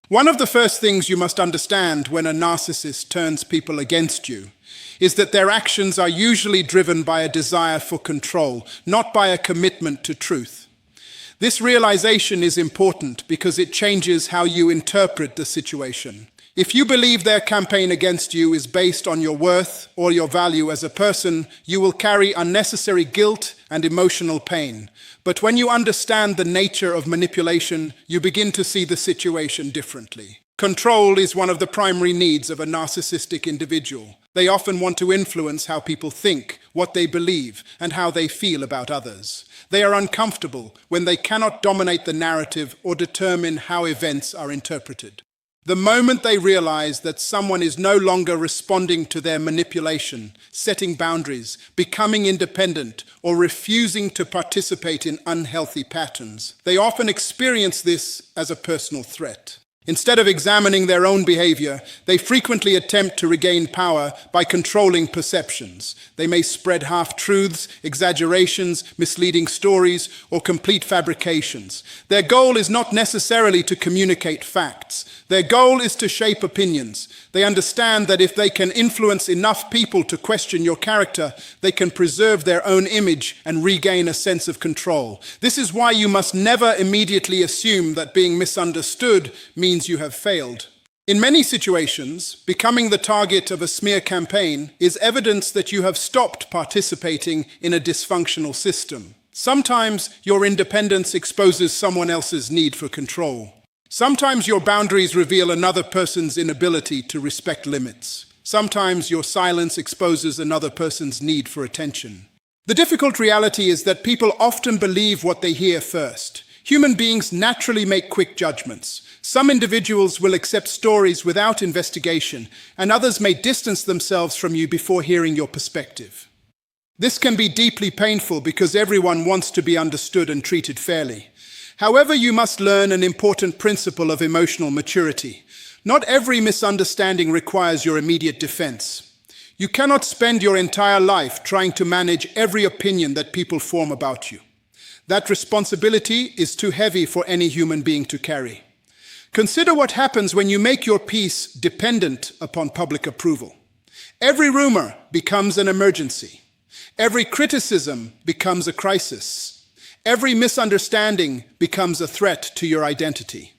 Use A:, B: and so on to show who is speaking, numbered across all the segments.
A: One of the first things you must understand when a narcissist turns people against you is that their actions are usually driven by a desire for control, not by a commitment to truth. This realization is important because it changes how you interpret the situation. If you believe their campaign against you is based on your worth or your value as a person, you will carry unnecessary guilt and emotional pain. But when you understand the nature of manipulation, you begin to see the situation differently. Control is one of the primary needs of a narcissistic individual. They often want to influence how people think, what they believe, and how they feel about others. They are uncomfortable when they cannot dominate the narrative or determine how events are interpreted. The moment they realize that someone is no longer responding to their manipulation, setting boundaries, becoming independent, or refusing to participate in unhealthy patterns, they often experience this as a personal threat. Instead of examining their own behavior, they frequently attempt to regain power by controlling perceptions. They may spread half-truths, exaggerations, misleading stories, or complete fabrications. Their goal is not necessarily to communicate facts. Their goal is to shape opinions. They understand that if they can influence enough people to question your character, they can preserve their own image and regain a sense of control. This is why you must never immediately assume that being misunderstood means you have failed. In many situations, becoming the target of a smear campaign is evidence that you have stopped participating in a dysfunctional system. Sometimes your independence exposes someone else's need for control. Sometimes your boundaries reveal another person's inability to respect limits. Sometimes your silence exposes another person's need for attention. The difficult reality is that people often believe what they hear first. Human beings naturally make quick judgments. Some individuals will accept stories without investigation, and others may distance themselves from you before hearing your perspective. This can be deeply painful because everyone wants to be understood and treated fairly. However, you must learn an important principle of emotional maturity. Not every misunderstanding requires your immediate defense. You cannot spend your entire life trying to manage every opinion that people form about you. That responsibility is too heavy for any human being to carry. Consider what happens when you make your peace dependent upon public approval. Every rumor becomes an emergency. Every criticism becomes a crisis. Every misunderstanding becomes a threat to your identity.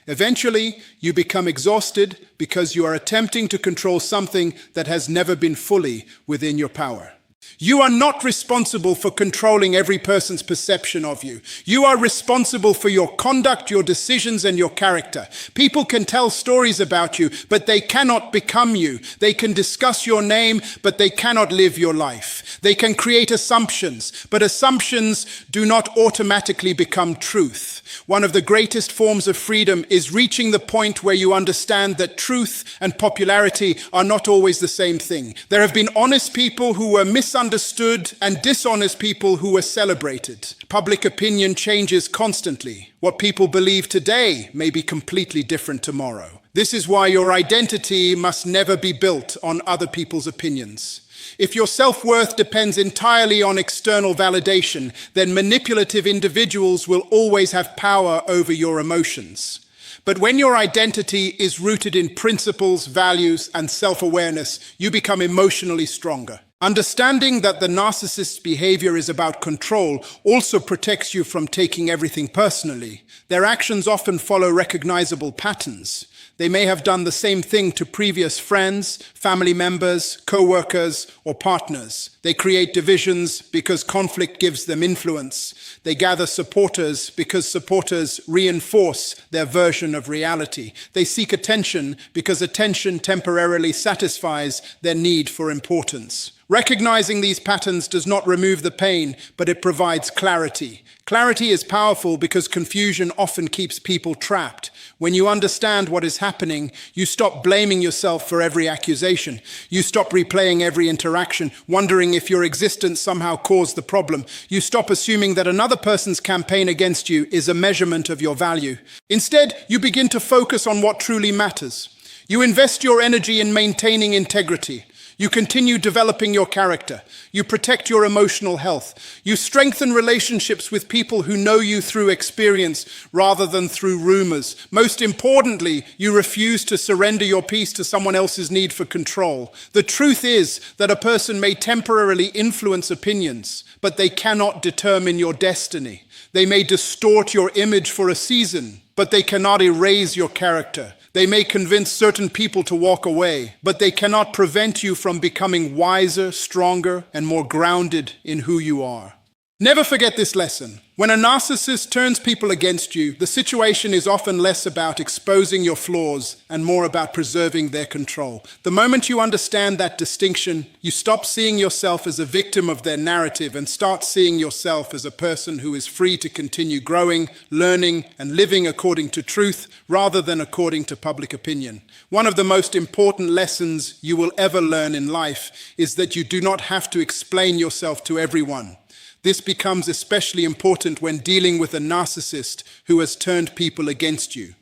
A: Eventually, you become exhausted because you are attempting to control something that has never been fully within your power. You are not responsible for controlling every person's perception of you. You are responsible for your conduct, your decisions, and your character. People can tell stories about you, but they cannot become you. They can discuss your name, but they cannot live your life. They can create assumptions, but assumptions do not automatically become truth. One of the greatest forms of freedom is reaching the point where you understand that truth and popularity are not always the same thing. There have been honest people who were misunderstood and dishonest people who were celebrated. Public opinion changes constantly. What people believe today may be completely different tomorrow. This is why your identity must never be built on other people's opinions. If your self-worth depends entirely on external validation, then manipulative individuals will always have power over your emotions. But when your identity is rooted in principles, values, and self-awareness, you become emotionally stronger. Understanding that the narcissist's behavior is about control also protects you from taking everything personally. Their actions often follow recognizable patterns. They may have done the same thing to previous friends, family members, co-workers, or partners. They create divisions because conflict gives them influence. They gather supporters because supporters reinforce their version of reality. They seek attention because attention temporarily satisfies their need for importance. Recognizing these patterns does not remove the pain, but it provides clarity. Clarity is powerful because confusion often keeps people trapped. When you understand what is happening, you stop blaming yourself for every accusation. You stop replaying every interaction, wondering if your existence somehow caused the problem. You stop assuming that another person's campaign against you is a measurement of your value. Instead, you begin to focus on what truly matters. You invest your energy in maintaining integrity. You continue developing your character. You protect your emotional health. You strengthen relationships with people who know you through experience rather than through rumors. Most importantly, you refuse to surrender your peace to someone else's need for control. The truth is that a person may temporarily influence opinions, but they cannot determine your destiny. They may distort your image for a season, but they cannot erase your character. They may convince certain people to walk away, but they cannot prevent you from becoming wiser, stronger, and more grounded in who you are. Never forget this lesson. When a narcissist turns people against you, the situation is often less about exposing your flaws and more about preserving their control. The moment you understand that distinction, you stop seeing yourself as a victim of their narrative and start seeing yourself as a person who is free to continue growing, learning, and living according to truth rather than according to public opinion. One of the most important lessons you will ever learn in life is that you do not have to explain yourself to everyone. This becomes especially important when dealing with a narcissist who has turned people against you.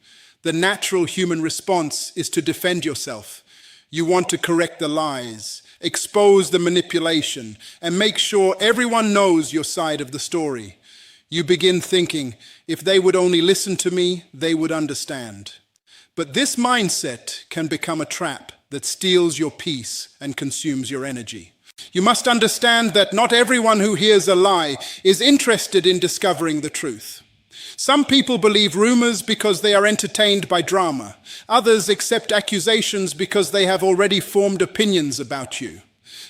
A: The natural human response is to defend yourself. You want to correct the lies, expose the manipulation, and make sure everyone knows your side of the story. You begin thinking, if they would only listen to me, they would understand. But this mindset can become a trap that steals your peace and consumes your energy. You must understand that not everyone who hears a lie is interested in discovering the truth. Some people believe rumors because they are entertained by drama. Others accept accusations because they have already formed opinions about you.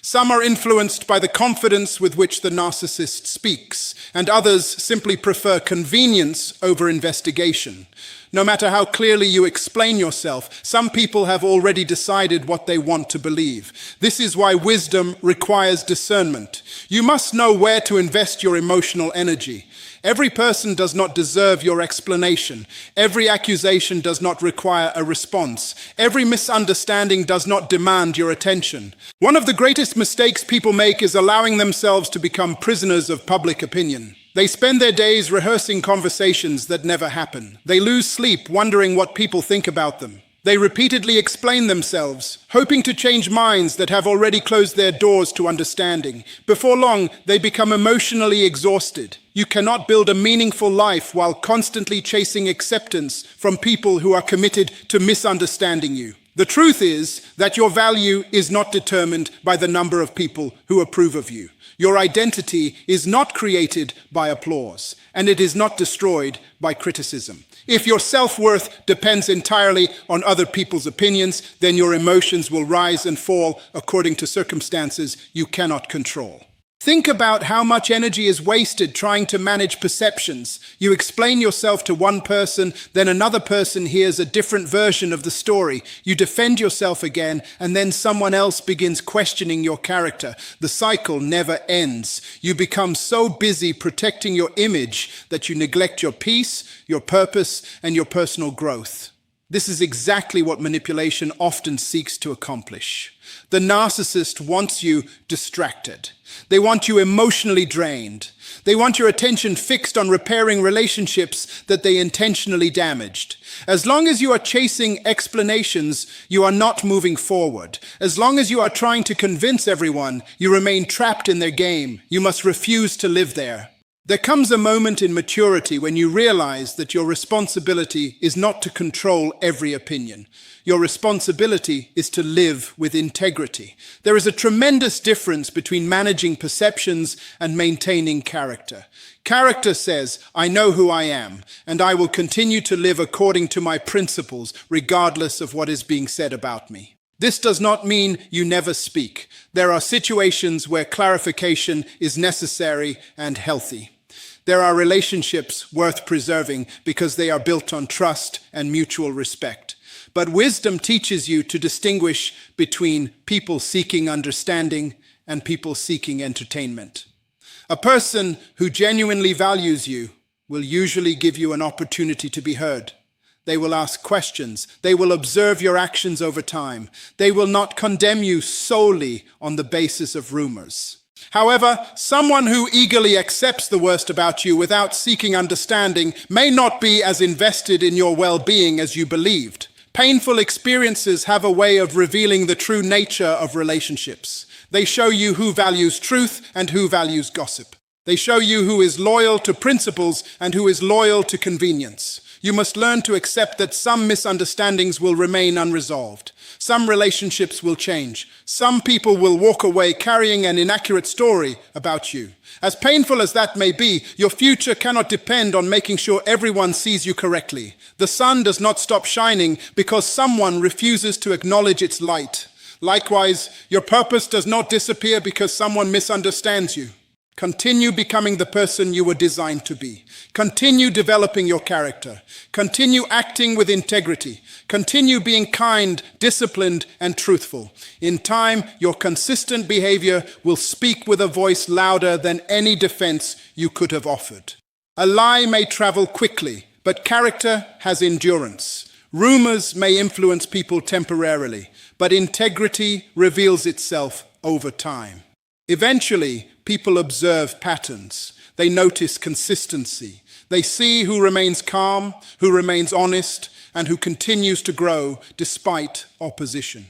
A: Some are influenced by the confidence with which the narcissist speaks, and others simply prefer convenience over investigation. No matter how clearly you explain yourself, some people have already decided what they want to believe. This is why wisdom requires discernment. You must know where to invest your emotional energy. Every person does not deserve your explanation. Every accusation does not require a response. Every misunderstanding does not demand your attention. One of the greatest mistakes people make is allowing themselves to become prisoners of public opinion. They spend their days rehearsing conversations that never happen. They lose sleep wondering what people think about them. They repeatedly explain themselves, hoping to change minds that have already closed their doors to understanding. Before long, they become emotionally exhausted. You cannot build a meaningful life while constantly chasing acceptance from people who are committed to misunderstanding you. The truth is that your value is not determined by the number of people who approve of you. Your identity is not created by applause, and it is not destroyed by criticism. If your self-worth depends entirely on other people's opinions, then your emotions will rise and fall according to circumstances you cannot control. Think about how much energy is wasted trying to manage perceptions. You explain yourself to one person, then another person hears a different version of the story. You defend yourself again, and then someone else begins questioning your character. The cycle never ends. You become so busy protecting your image that you neglect your peace, your purpose, and your personal growth. This is exactly what manipulation often seeks to accomplish. The narcissist wants you distracted. They want you emotionally drained. They want your attention fixed on repairing relationships that they intentionally damaged. As long as you are chasing explanations, you are not moving forward. As long as you are trying to convince everyone, you remain trapped in their game. You must refuse to live there. There comes a moment in maturity when you realize that your responsibility is not to control every opinion. Your responsibility is to live with integrity. There is a tremendous difference between managing perceptions and maintaining character. Character says, I know who I am, and I will continue to live according to my principles, regardless of what is being said about me. This does not mean you never speak. There are situations where clarification is necessary and healthy. There are relationships worth preserving because they are built on trust and mutual respect. But wisdom teaches you to distinguish between people seeking understanding and people seeking entertainment. A person who genuinely values you will usually give you an opportunity to be heard. They will ask questions. They will observe your actions over time. They will not condemn you solely on the basis of rumors. However, someone who eagerly accepts the worst about you without seeking understanding may not be as invested in your well-being as you believed. Painful experiences have a way of revealing the true nature of relationships. They show you who values truth and who values gossip. They show you who is loyal to principles and who is loyal to convenience. You must learn to accept that some misunderstandings will remain unresolved. Some relationships will change. Some people will walk away carrying an inaccurate story about you. As painful as that may be, your future cannot depend on making sure everyone sees you correctly. The sun does not stop shining because someone refuses to acknowledge its light. Likewise, your purpose does not disappear because someone misunderstands you. Continue becoming the person you were designed to be. Continue developing your character. Continue acting with integrity. Continue being kind, disciplined, and truthful. In time, your consistent behavior will speak with a voice louder than any defense you could have offered. A lie may travel quickly, but character has endurance. Rumors may influence people temporarily, but integrity reveals itself over time. Eventually, people observe patterns. They notice consistency. They see who remains calm, who remains honest, and who continues to grow despite opposition.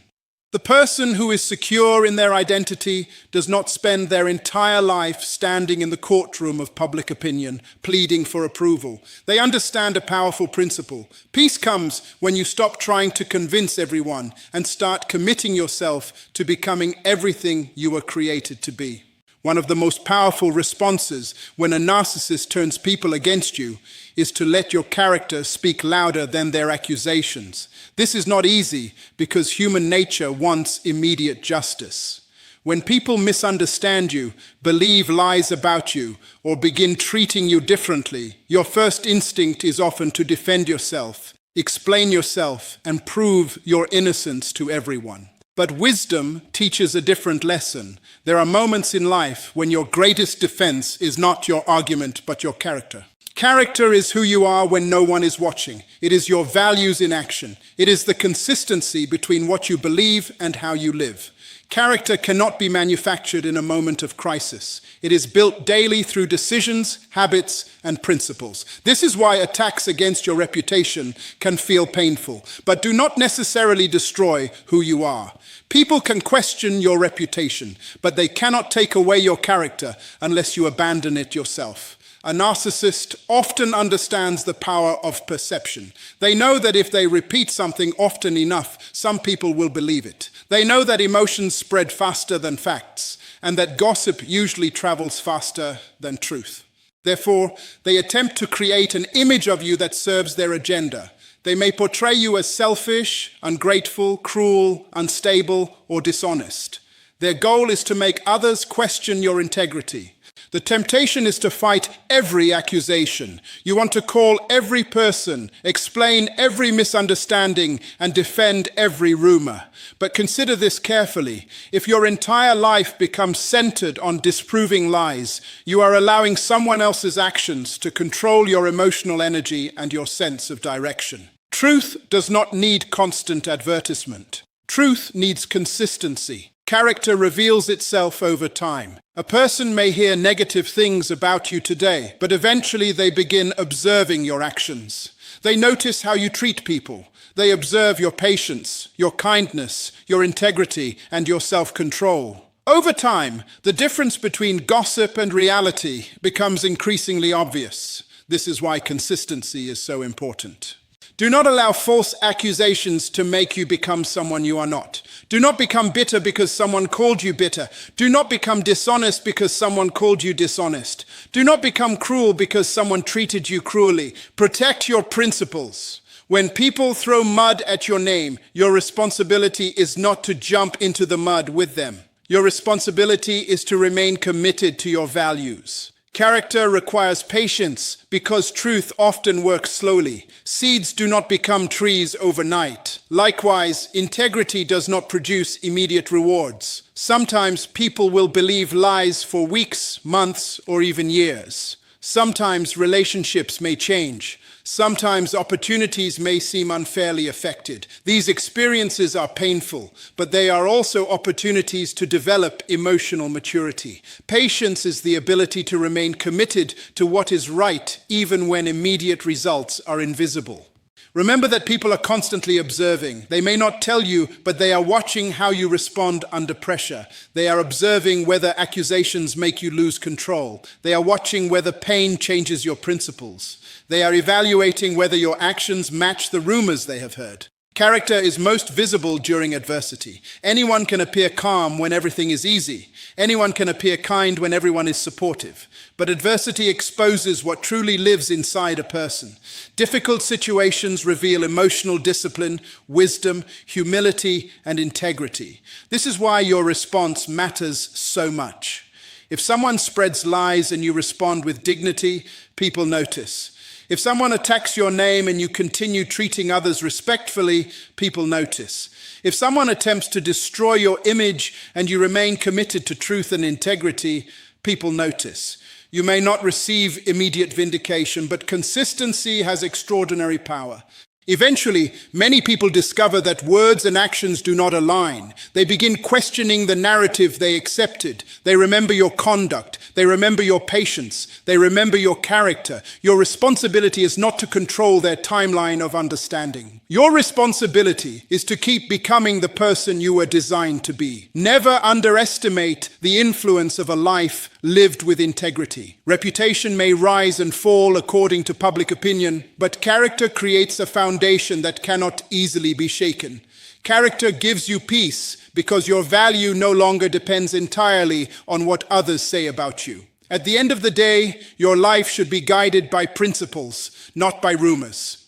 A: The person who is secure in their identity does not spend their entire life standing in the courtroom of public opinion, pleading for approval. They understand a powerful principle. Peace comes when you stop trying to convince everyone and start committing yourself to becoming everything you were created to be. One of the most powerful responses when a narcissist turns people against you is to let your character speak louder than their accusations. This is not easy because human nature wants immediate justice. When people misunderstand you, believe lies about you, or begin treating you differently, your first instinct is often to defend yourself, explain yourself, and prove your innocence to everyone. But wisdom teaches a different lesson. There are moments in life when your greatest defense is not your argument, but your character. Character is who you are when no one is watching. It is your values in action. It is the consistency between what you believe and how you live. Character cannot be manufactured in a moment of crisis. It is built daily through decisions, habits, and principles. This is why attacks against your reputation can feel painful, but do not necessarily destroy who you are. People can question your reputation, but they cannot take away your character unless you abandon it yourself. A narcissist often understands the power of perception. They know that if they repeat something often enough, some people will believe it. They know that emotions spread faster than facts, and that gossip usually travels faster than truth. Therefore, they attempt to create an image of you that serves their agenda. They may portray you as selfish, ungrateful, cruel, unstable, or dishonest. Their goal is to make others question your integrity. The temptation is to fight every accusation. You want to call every person, explain every misunderstanding, and defend every rumor. But consider this carefully. If your entire life becomes centered on disproving lies, you are allowing someone else's actions to control your emotional energy and your sense of direction. Truth does not need constant advertisement. Truth needs consistency. Character reveals itself over time. A person may hear negative things about you today, but eventually they begin observing your actions. They notice how you treat people. They observe your patience, your kindness, your integrity, and your self-control. Over time, the difference between gossip and reality becomes increasingly obvious. This is why consistency is so important. Do not allow false accusations to make you become someone you are not. Do not become bitter because someone called you bitter. Do not become dishonest because someone called you dishonest. Do not become cruel because someone treated you cruelly. Protect your principles. When people throw mud at your name, your responsibility is not to jump into the mud with them. Your responsibility is to remain committed to your values. Character requires patience because truth often works slowly. Seeds do not become trees overnight. Likewise, integrity does not produce immediate rewards. Sometimes people will believe lies for weeks, months, or even years. Sometimes relationships may change. Sometimes opportunities may seem unfairly affected. These experiences are painful, but they are also opportunities to develop emotional maturity. Patience is the ability to remain committed to what is right, even when immediate results are invisible. Remember that people are constantly observing. They may not tell you, but they are watching how you respond under pressure. They are observing whether accusations make you lose control. They are watching whether pain changes your principles. They are evaluating whether your actions match the rumors they have heard. Character is most visible during adversity. Anyone can appear calm when everything is easy. Anyone can appear kind when everyone is supportive. But adversity exposes what truly lives inside a person. Difficult situations reveal emotional discipline, wisdom, humility, and integrity. This is why your response matters so much. If someone spreads lies and you respond with dignity, people notice. If someone attacks your name and you continue treating others respectfully, people notice. If someone attempts to destroy your image and you remain committed to truth and integrity, people notice. You may not receive immediate vindication, but consistency has extraordinary power. Eventually, many people discover that words and actions do not align. They begin questioning the narrative they accepted. They remember your conduct. They remember your patience. They remember your character. Your responsibility is not to control their timeline of understanding. Your responsibility is to keep becoming the person you were designed to be. Never underestimate the influence of a life lived with integrity. Reputation may rise and fall according to public opinion, but character creates a foundation that cannot easily be shaken. Character gives you peace because your value no longer depends entirely on what others say about you. At the end of the day, your life should be guided by principles, not by rumors.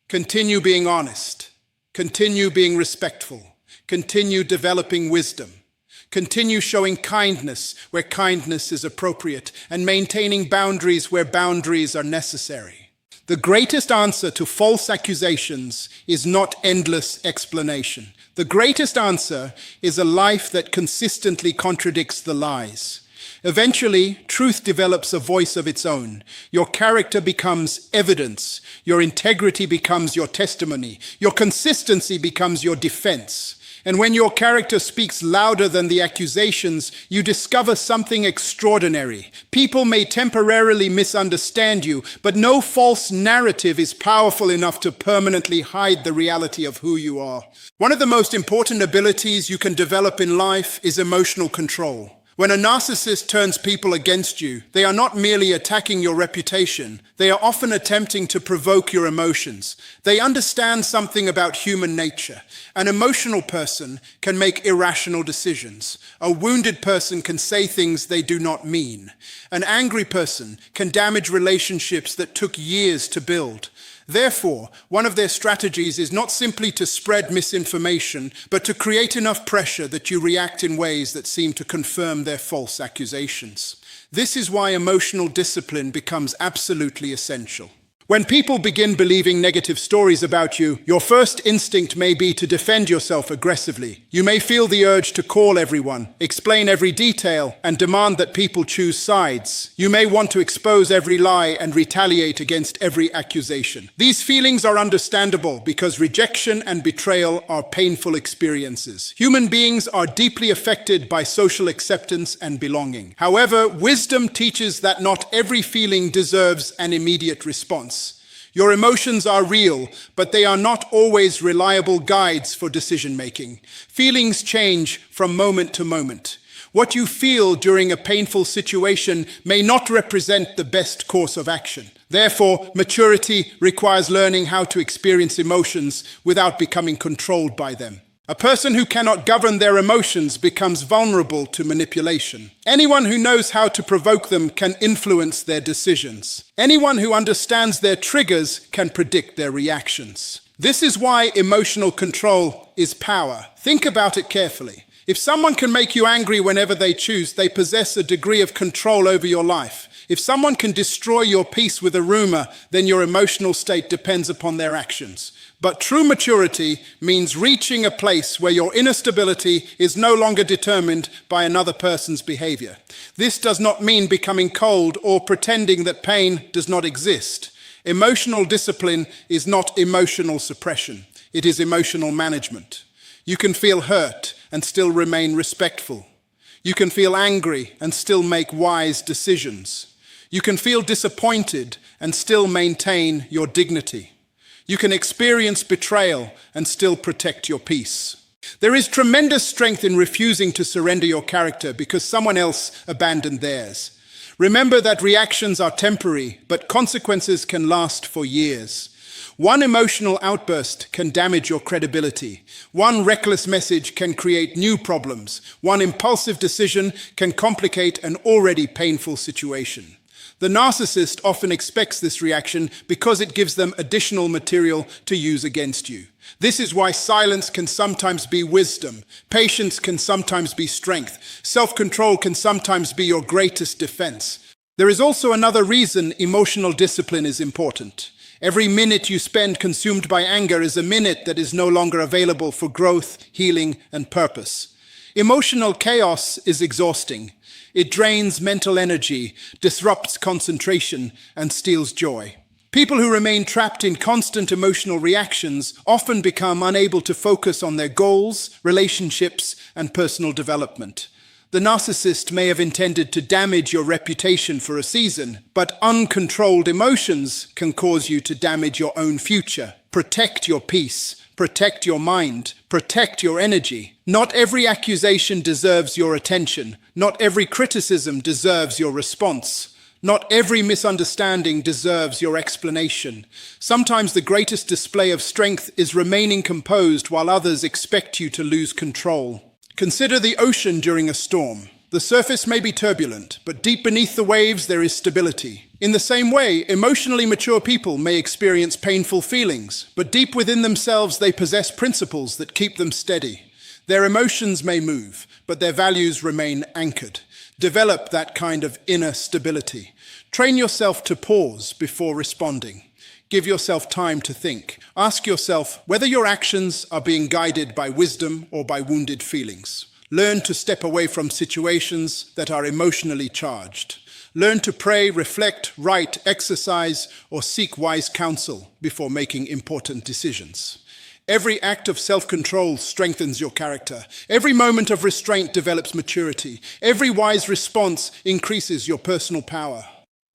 A: Continue being honest. Continue being respectful. Continue developing wisdom. Continue showing kindness where kindness is appropriate and maintaining boundaries where boundaries are necessary. The greatest answer to false accusations is not endless explanation. The greatest answer is a life that consistently contradicts the lies. Eventually, truth develops a voice of its own. Your character becomes evidence. Your integrity becomes your testimony. Your consistency becomes your defense. And when your character speaks louder than the accusations, you discover something extraordinary. People may temporarily misunderstand you, but no false narrative is powerful enough to permanently hide the reality of who you are. One of the most important abilities you can develop in life is emotional control. When a narcissist turns people against you, they are not merely attacking your reputation, they are often attempting to provoke your emotions. They understand something about human nature. An emotional person can make irrational decisions. A wounded person can say things they do not mean. An angry person can damage relationships that took years to build. Therefore, one of their strategies is not simply to spread misinformation, but to create enough pressure that you react in ways that seem to confirm their false accusations. This is why emotional discipline becomes absolutely essential. When people begin believing negative stories about you, your first instinct may be to defend yourself aggressively. You may feel the urge to call everyone, explain every detail, and demand that people choose sides. You may want to expose every lie and retaliate against every accusation. These feelings are understandable because rejection and betrayal are painful experiences. Human beings are deeply affected by social acceptance and belonging. However, wisdom teaches that not every feeling deserves an immediate response. Your emotions are real, but they are not always reliable guides for decision-making. Feelings change from moment to moment. What you feel during a painful situation may not represent the best course of action. Therefore, maturity requires learning how to experience emotions without becoming controlled by them. A person who cannot govern their emotions becomes vulnerable to manipulation. Anyone who knows how to provoke them can influence their decisions. Anyone who understands their triggers can predict their reactions. This is why emotional control is power. Think about it carefully. If someone can make you angry whenever they choose, they possess a degree of control over your life. If someone can destroy your peace with a rumor, then your emotional state depends upon their actions. But true maturity means reaching a place where your inner stability is no longer determined by another person's behavior. This does not mean becoming cold or pretending that pain does not exist. Emotional discipline is not emotional suppression. It is emotional management. You can feel hurt and still remain respectful. You can feel angry and still make wise decisions. You can feel disappointed and still maintain your dignity. You can experience betrayal and still protect your peace. There is tremendous strength in refusing to surrender your character because someone else abandoned theirs. Remember that reactions are temporary, but consequences can last for years. One emotional outburst can damage your credibility. One reckless message can create new problems. One impulsive decision can complicate an already painful situation. The narcissist often expects this reaction because it gives them additional material to use against you. This is why silence can sometimes be wisdom, patience can sometimes be strength, self-control can sometimes be your greatest defense. There is also another reason emotional discipline is important. Every minute you spend consumed by anger is a minute that is no longer available for growth, healing, and purpose. Emotional chaos is exhausting. It drains mental energy, disrupts concentration, and steals joy. People who remain trapped in constant emotional reactions often become unable to focus on their goals, relationships, and personal development. The narcissist may have intended to damage your reputation for a season, but uncontrolled emotions can cause you to damage your own future. Protect your peace, protect your mind, protect your energy. Not every accusation deserves your attention. Not every criticism deserves your response. Not every misunderstanding deserves your explanation. Sometimes the greatest display of strength is remaining composed while others expect you to lose control. Consider the ocean during a storm. The surface may be turbulent, but deep beneath the waves there is stability. In the same way, emotionally mature people may experience painful feelings, but deep within themselves they possess principles that keep them steady. Their emotions may move, but their values remain anchored. Develop that kind of inner stability. Train yourself to pause before responding. Give yourself time to think. Ask yourself whether your actions are being guided by wisdom or by wounded feelings. Learn to step away from situations that are emotionally charged. Learn to pray, reflect, write, exercise, or seek wise counsel before making important decisions. Every act of self-control strengthens your character. Every moment of restraint develops maturity. Every wise response increases your personal power.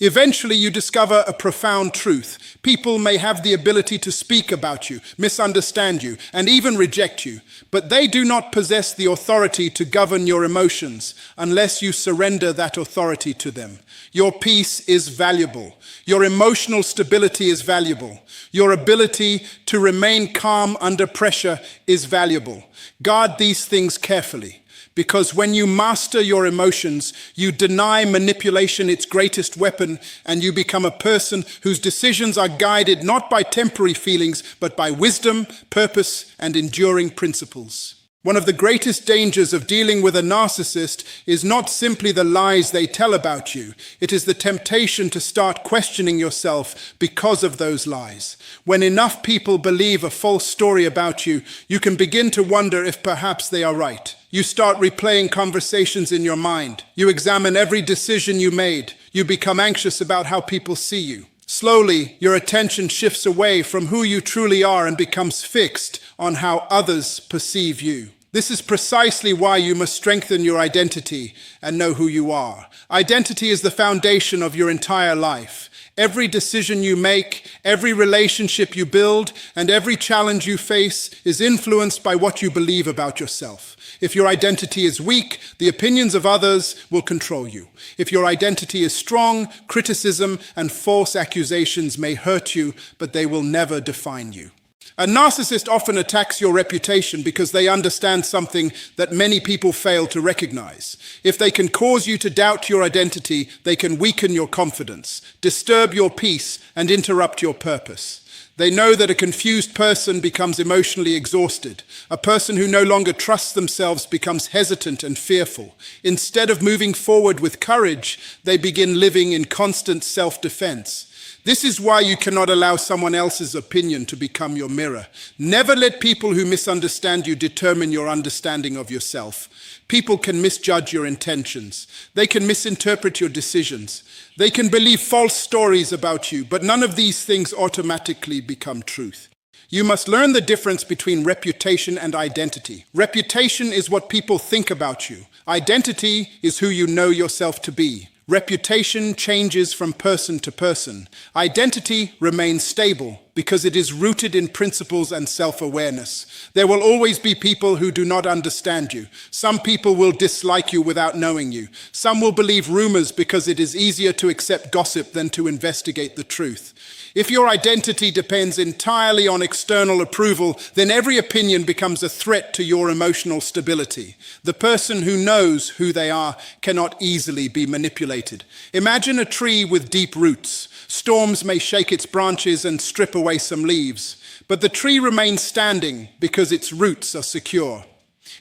A: Eventually, you discover a profound truth. People may have the ability to speak about you, misunderstand you, and even reject you, but they do not possess the authority to govern your emotions unless you surrender that authority to them. Your peace is valuable. Your emotional stability is valuable. Your ability to remain calm under pressure is valuable. Guard these things carefully. Because when you master your emotions, you deny manipulation its greatest weapon, and you become a person whose decisions are guided not by temporary feelings, but by wisdom, purpose, and enduring principles. One of the greatest dangers of dealing with a narcissist is not simply the lies they tell about you. It is the temptation to start questioning yourself because of those lies. When enough people believe a false story about you, you can begin to wonder if perhaps they are right. You start replaying conversations in your mind. You examine every decision you made. You become anxious about how people see you. Slowly, your attention shifts away from who you truly are and becomes fixed on how others perceive you. This is precisely why you must strengthen your identity and know who you are. Identity is the foundation of your entire life. Every decision you make, every relationship you build, and every challenge you face is influenced by what you believe about yourself. If your identity is weak, the opinions of others will control you. If your identity is strong, criticism and false accusations may hurt you, but they will never define you. A narcissist often attacks your reputation because they understand something that many people fail to recognize. If they can cause you to doubt your identity, they can weaken your confidence, disturb your peace, and interrupt your purpose. They know that a confused person becomes emotionally exhausted. A person who no longer trusts themselves becomes hesitant and fearful. Instead of moving forward with courage, they begin living in constant self-defense. This is why you cannot allow someone else's opinion to become your mirror. Never let people who misunderstand you determine your understanding of yourself. People can misjudge your intentions. They can misinterpret your decisions. They can believe false stories about you, but none of these things automatically become truth. You must learn the difference between reputation and identity. Reputation is what people think about you. Identity is who you know yourself to be. Reputation changes from person to person. Identity remains stable because it is rooted in principles and self-awareness. There will always be people who do not understand you. Some people will dislike you without knowing you. Some will believe rumors because it is easier to accept gossip than to investigate the truth. If your identity depends entirely on external approval, then every opinion becomes a threat to your emotional stability. The person who knows who they are cannot easily be manipulated. Imagine a tree with deep roots. Storms may shake its branches and strip away some leaves, but the tree remains standing because its roots are secure.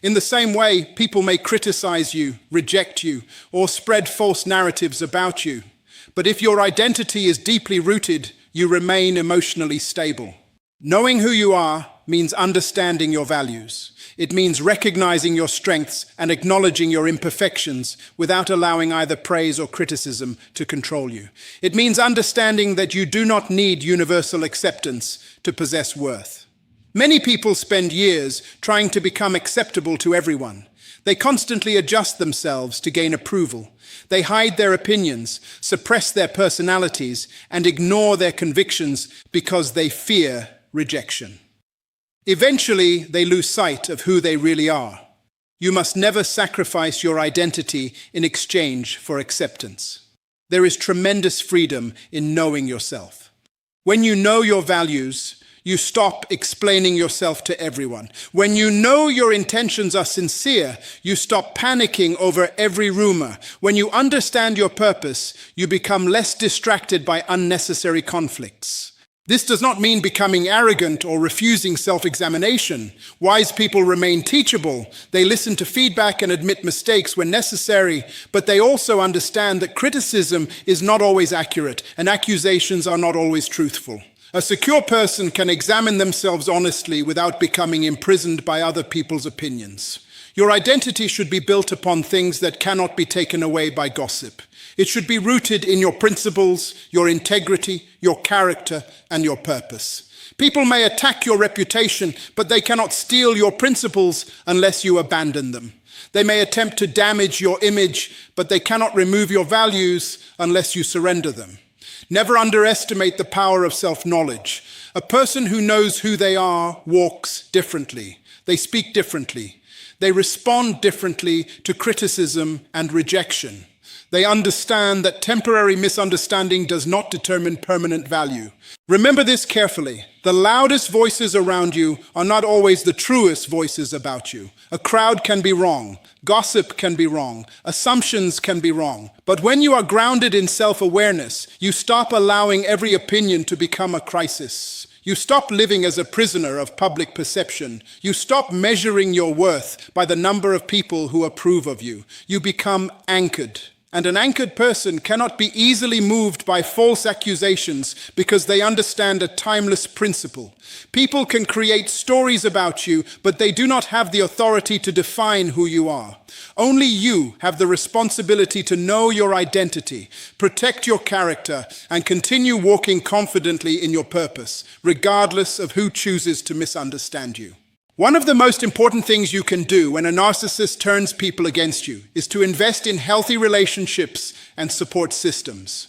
A: In the same way, people may criticize you, reject you, or spread false narratives about you. But if your identity is deeply rooted, you remain emotionally stable. Knowing who you are means understanding your values. It means recognizing your strengths and acknowledging your imperfections without allowing either praise or criticism to control you. It means understanding that you do not need universal acceptance to possess worth. Many people spend years trying to become acceptable to everyone. They constantly adjust themselves to gain approval. They hide their opinions, suppress their personalities, and ignore their convictions because they fear rejection. Eventually, they lose sight of who they really are. You must never sacrifice your identity in exchange for acceptance. There is tremendous freedom in knowing yourself. When you know your values, you stop explaining yourself to everyone. When you know your intentions are sincere, you stop panicking over every rumor. When you understand your purpose, you become less distracted by unnecessary conflicts. This does not mean becoming arrogant or refusing self-examination. Wise people remain teachable. They listen to feedback and admit mistakes when necessary, but they also understand that criticism is not always accurate and accusations are not always truthful. A secure person can examine themselves honestly without becoming imprisoned by other people's opinions. Your identity should be built upon things that cannot be taken away by gossip. It should be rooted in your principles, your integrity, your character, and your purpose. People may attack your reputation, but they cannot steal your principles unless you abandon them. They may attempt to damage your image, but they cannot remove your values unless you surrender them. Never underestimate the power of self-knowledge. A person who knows who they are walks differently. They speak differently. They respond differently to criticism and rejection. They understand that temporary misunderstanding does not determine permanent value. Remember this carefully. The loudest voices around you are not always the truest voices about you. A crowd can be wrong. Gossip can be wrong. Assumptions can be wrong. But when you are grounded in self-awareness, you stop allowing every opinion to become a crisis. You stop living as a prisoner of public perception. You stop measuring your worth by the number of people who approve of you. You become anchored. And an anchored person cannot be easily moved by false accusations because they understand a timeless principle. People can create stories about you, but they do not have the authority to define who you are. Only you have the responsibility to know your identity, protect your character, and continue walking confidently in your purpose, regardless of who chooses to misunderstand you. One of the most important things you can do when a narcissist turns people against you is to invest in healthy relationships and support systems.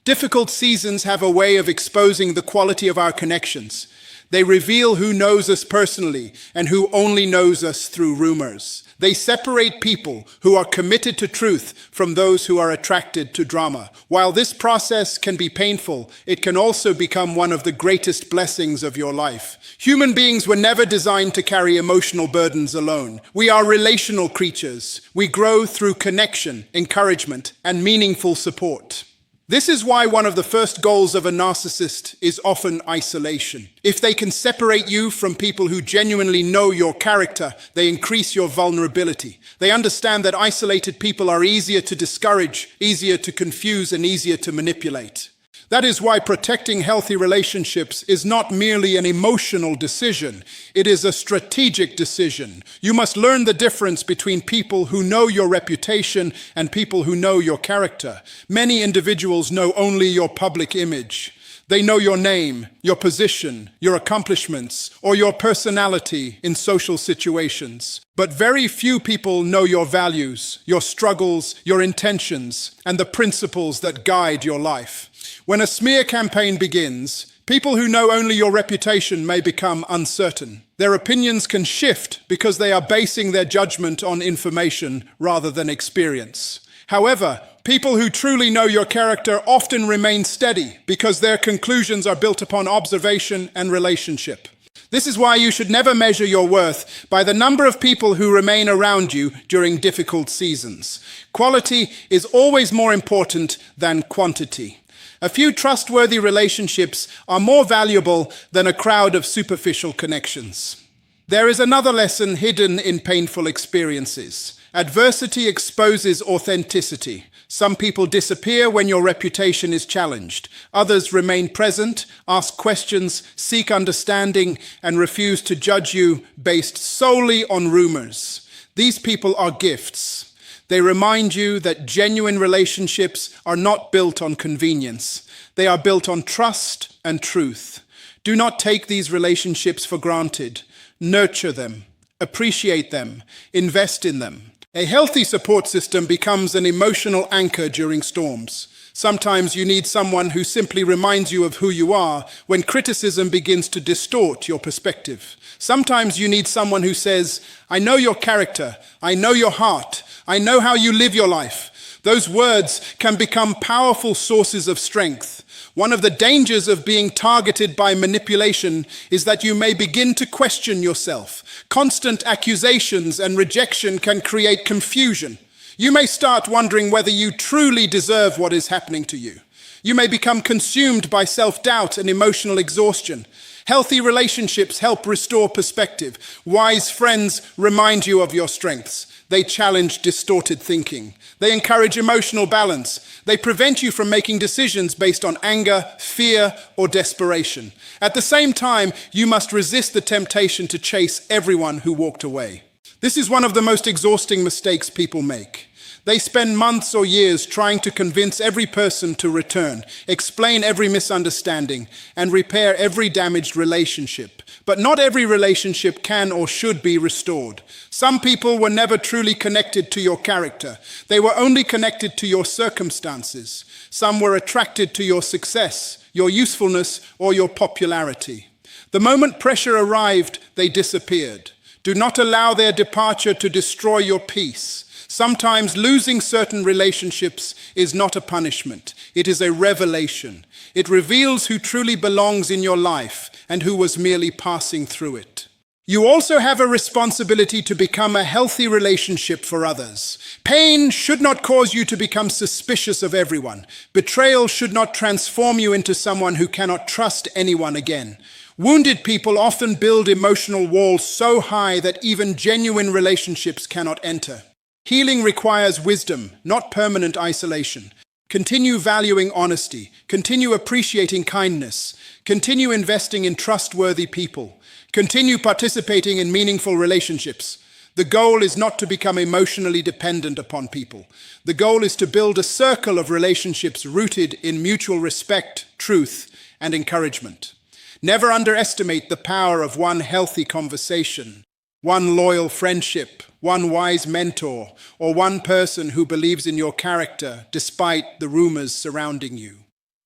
A: Difficult seasons have a way of exposing the quality of our connections. They reveal who knows us personally and who only knows us through rumors. They separate people who are committed to truth from those who are attracted to drama. While this process can be painful, it can also become one of the greatest blessings of your life. Human beings were never designed to carry emotional burdens alone. We are relational creatures. We grow through connection, encouragement, and meaningful support. This is why one of the first goals of a narcissist is often isolation. If they can separate you from people who genuinely know your character, they increase your vulnerability. They understand that isolated people are easier to discourage, easier to confuse, and easier to manipulate. That is why protecting healthy relationships is not merely an emotional decision. It is a strategic decision. You must learn the difference between people who know your reputation and people who know your character. Many individuals know only your public image. They know your name, your position, your accomplishments, or your personality in social situations. But very few people know your values, your struggles, your intentions, and the principles that guide your life. When a smear campaign begins, people who know only your reputation may become uncertain. Their opinions can shift because they are basing their judgment on information rather than experience. However, people who truly know your character often remain steady because their conclusions are built upon observation and relationship. This is why you should never measure your worth by the number of people who remain around you during difficult seasons. Quality is always more important than quantity. A few trustworthy relationships are more valuable than a crowd of superficial connections. There is another lesson hidden in painful experiences. Adversity exposes authenticity. Some people disappear when your reputation is challenged. Others remain present, ask questions, seek understanding, and refuse to judge you based solely on rumors. These people are gifts. They remind you that genuine relationships are not built on convenience. They are built on trust and truth. Do not take these relationships for granted. Nurture them, appreciate them, invest in them. A healthy support system becomes an emotional anchor during storms. Sometimes you need someone who simply reminds you of who you are when criticism begins to distort your perspective. Sometimes you need someone who says, "I know your character, I know your heart, I know how you live your life." Those words can become powerful sources of strength. One of the dangers of being targeted by manipulation is that you may begin to question yourself. Constant accusations and rejection can create confusion. You may start wondering whether you truly deserve what is happening to you. You may become consumed by self-doubt and emotional exhaustion. Healthy relationships help restore perspective. Wise friends remind you of your strengths. They challenge distorted thinking. They encourage emotional balance. They prevent you from making decisions based on anger, fear, or desperation. At the same time, you must resist the temptation to chase everyone who walked away. This is one of the most exhausting mistakes people make. They spend months or years trying to convince every person to return, explain every misunderstanding, and repair every damaged relationship. But not every relationship can or should be restored. Some people were never truly connected to your character. They were only connected to your circumstances. Some were attracted to your success, your usefulness, or your popularity. The moment pressure arrived, they disappeared. Do not allow their departure to destroy your peace. Sometimes losing certain relationships is not a punishment. It is a revelation. It reveals who truly belongs in your life and who was merely passing through it. You also have a responsibility to become a healthy relationship for others. Pain should not cause you to become suspicious of everyone. Betrayal should not transform you into someone who cannot trust anyone again. Wounded people often build emotional walls so high that even genuine relationships cannot enter. Healing requires wisdom, not permanent isolation. Continue valuing honesty. Continue appreciating kindness. Continue investing in trustworthy people. Continue participating in meaningful relationships. The goal is not to become emotionally dependent upon people. The goal is to build a circle of relationships rooted in mutual respect, truth, and encouragement. Never underestimate the power of one healthy conversation, one loyal friendship, one wise mentor, or one person who believes in your character despite the rumors surrounding you.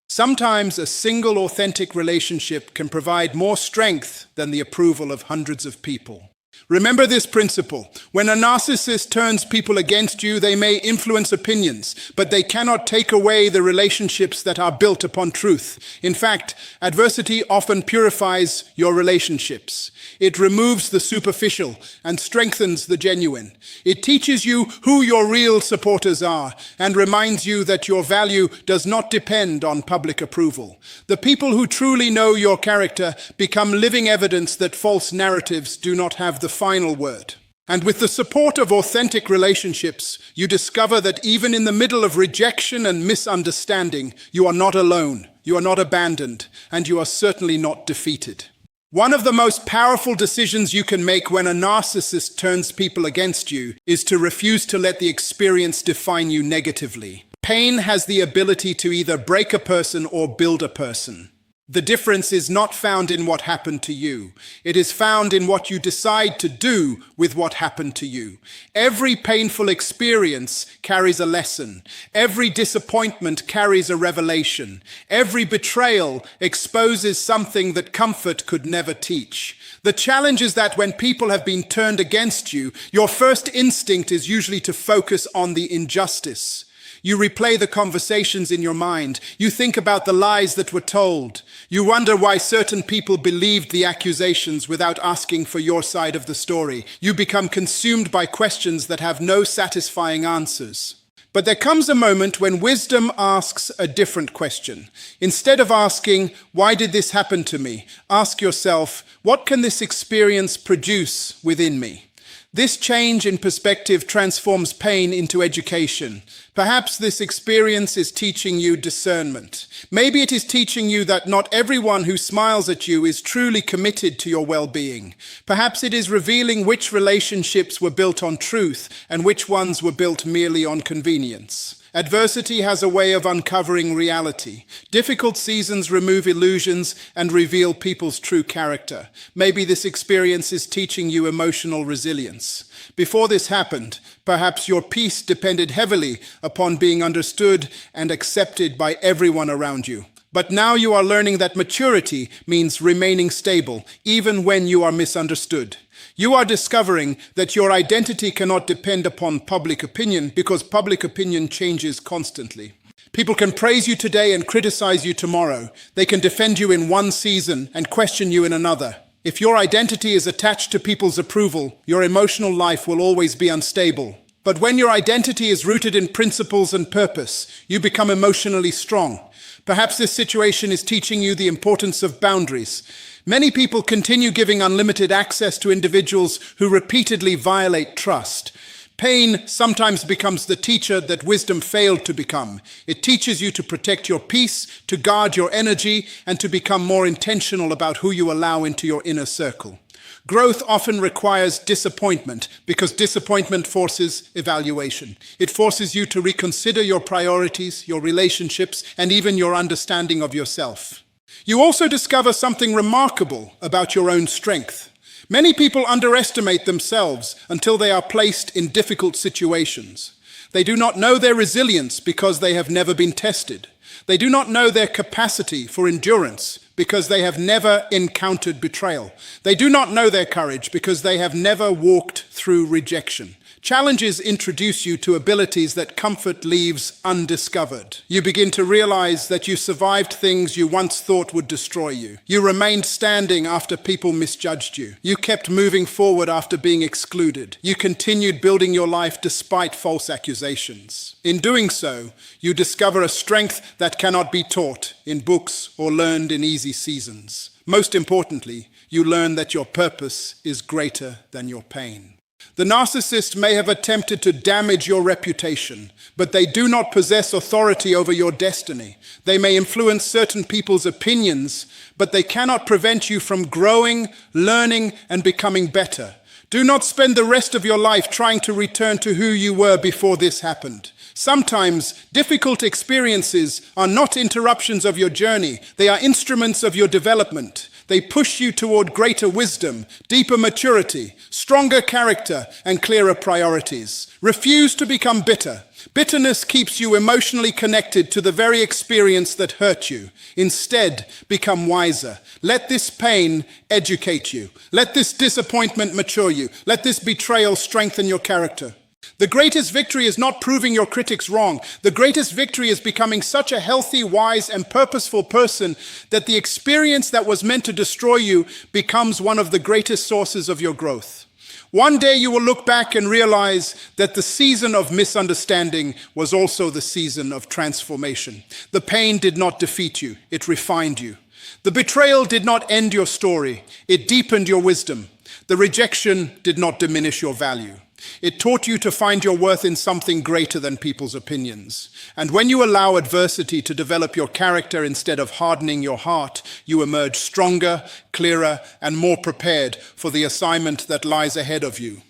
A: Sometimes a single authentic relationship can provide more strength than the approval of hundreds of people. Remember this principle. When a narcissist turns people against you, they may influence opinions, but they cannot take away the relationships that are built upon truth. In fact, adversity often purifies your relationships. It removes the superficial and strengthens the genuine. It teaches you who your real supporters are and reminds you that your value does not depend on public approval. The people who truly know your character become living evidence that false narratives do not have the final word. And with the support of authentic relationships, you discover that even in the middle of rejection and misunderstanding, you are not alone, you are not abandoned, and you are certainly not defeated. One of the most powerful decisions you can make when a narcissist turns people against you is to refuse to let the experience define you negatively. Pain has the ability to either break a person or build a person. The difference is not found in what happened to you. It is found in what you decide to do with what happened to you. Every painful experience carries a lesson. Every disappointment carries a revelation. Every betrayal exposes something that comfort could never teach. The challenge is that when people have been turned against you, your first instinct is usually to focus on the injustice. You replay the conversations in your mind. You think about the lies that were told. You wonder why certain people believed the accusations without asking for your side of the story. You become consumed by questions that have no satisfying answers. But there comes a moment when wisdom asks a different question. Instead of asking, "Why did this happen to me?" ask yourself, "What can this experience produce within me?" This change in perspective transforms pain into education. Perhaps this experience is teaching you discernment. Maybe it is teaching you that not everyone who smiles at you is truly committed to your well-being. Perhaps it is revealing which relationships were built on truth and which ones were built merely on convenience. Adversity has a way of uncovering reality. Difficult seasons remove illusions and reveal people's true character. Maybe this experience is teaching you emotional resilience. Before this happened, perhaps your peace depended heavily upon being understood and accepted by everyone around you. But now you are learning that maturity means remaining stable, even when you are misunderstood. You are discovering that your identity cannot depend upon public opinion because public opinion changes constantly. People can praise you today and criticize you tomorrow. They can defend you in one season and question you in another. If your identity is attached to people's approval, your emotional life will always be unstable. But when your identity is rooted in principles and purpose, you become emotionally strong. Perhaps this situation is teaching you the importance of boundaries. Many people continue giving unlimited access to individuals who repeatedly violate trust. Pain sometimes becomes the teacher that wisdom failed to become. It teaches you to protect your peace, to guard your energy, and to become more intentional about who you allow into your inner circle. Growth often requires disappointment because disappointment forces evaluation. It forces you to reconsider your priorities, your relationships, and even your understanding of yourself. You also discover something remarkable about your own strength. Many people underestimate themselves until they are placed in difficult situations. They do not know their resilience because they have never been tested. They do not know their capacity for endurance because they have never encountered betrayal. They do not know their courage because they have never walked through rejection. Challenges introduce you to abilities that comfort leaves undiscovered. You begin to realize that you survived things you once thought would destroy you. You remained standing after people misjudged you. You kept moving forward after being excluded. You continued building your life despite false accusations. In doing so, you discover a strength that cannot be taught in books or learned in easy seasons. Most importantly, you learn that your purpose is greater than your pain. The narcissist may have attempted to damage your reputation, but they do not possess authority over your destiny. They may influence certain people's opinions, but they cannot prevent you from growing, learning, and becoming better. Do not spend the rest of your life trying to return to who you were before this happened. Sometimes difficult experiences are not interruptions of your journey. They are instruments of your development. They push you toward greater wisdom, deeper maturity, stronger character, and clearer priorities. Refuse to become bitter. Bitterness keeps you emotionally connected to the very experience that hurt you. Instead, become wiser. Let this pain educate you. Let this disappointment mature you. Let this betrayal strengthen your character. The greatest victory is not proving your critics wrong. The greatest victory is becoming such a healthy, wise, and purposeful person that the experience that was meant to destroy you becomes one of the greatest sources of your growth. One day you will look back and realize that the season of misunderstanding was also the season of transformation. The pain did not defeat you, it refined you. The betrayal did not end your story, it deepened your wisdom. The rejection did not diminish your value. It taught you to find your worth in something greater than people's opinions. And when you allow adversity to develop your character instead of hardening your heart, you emerge stronger, clearer, and more prepared for the assignment that lies ahead of you.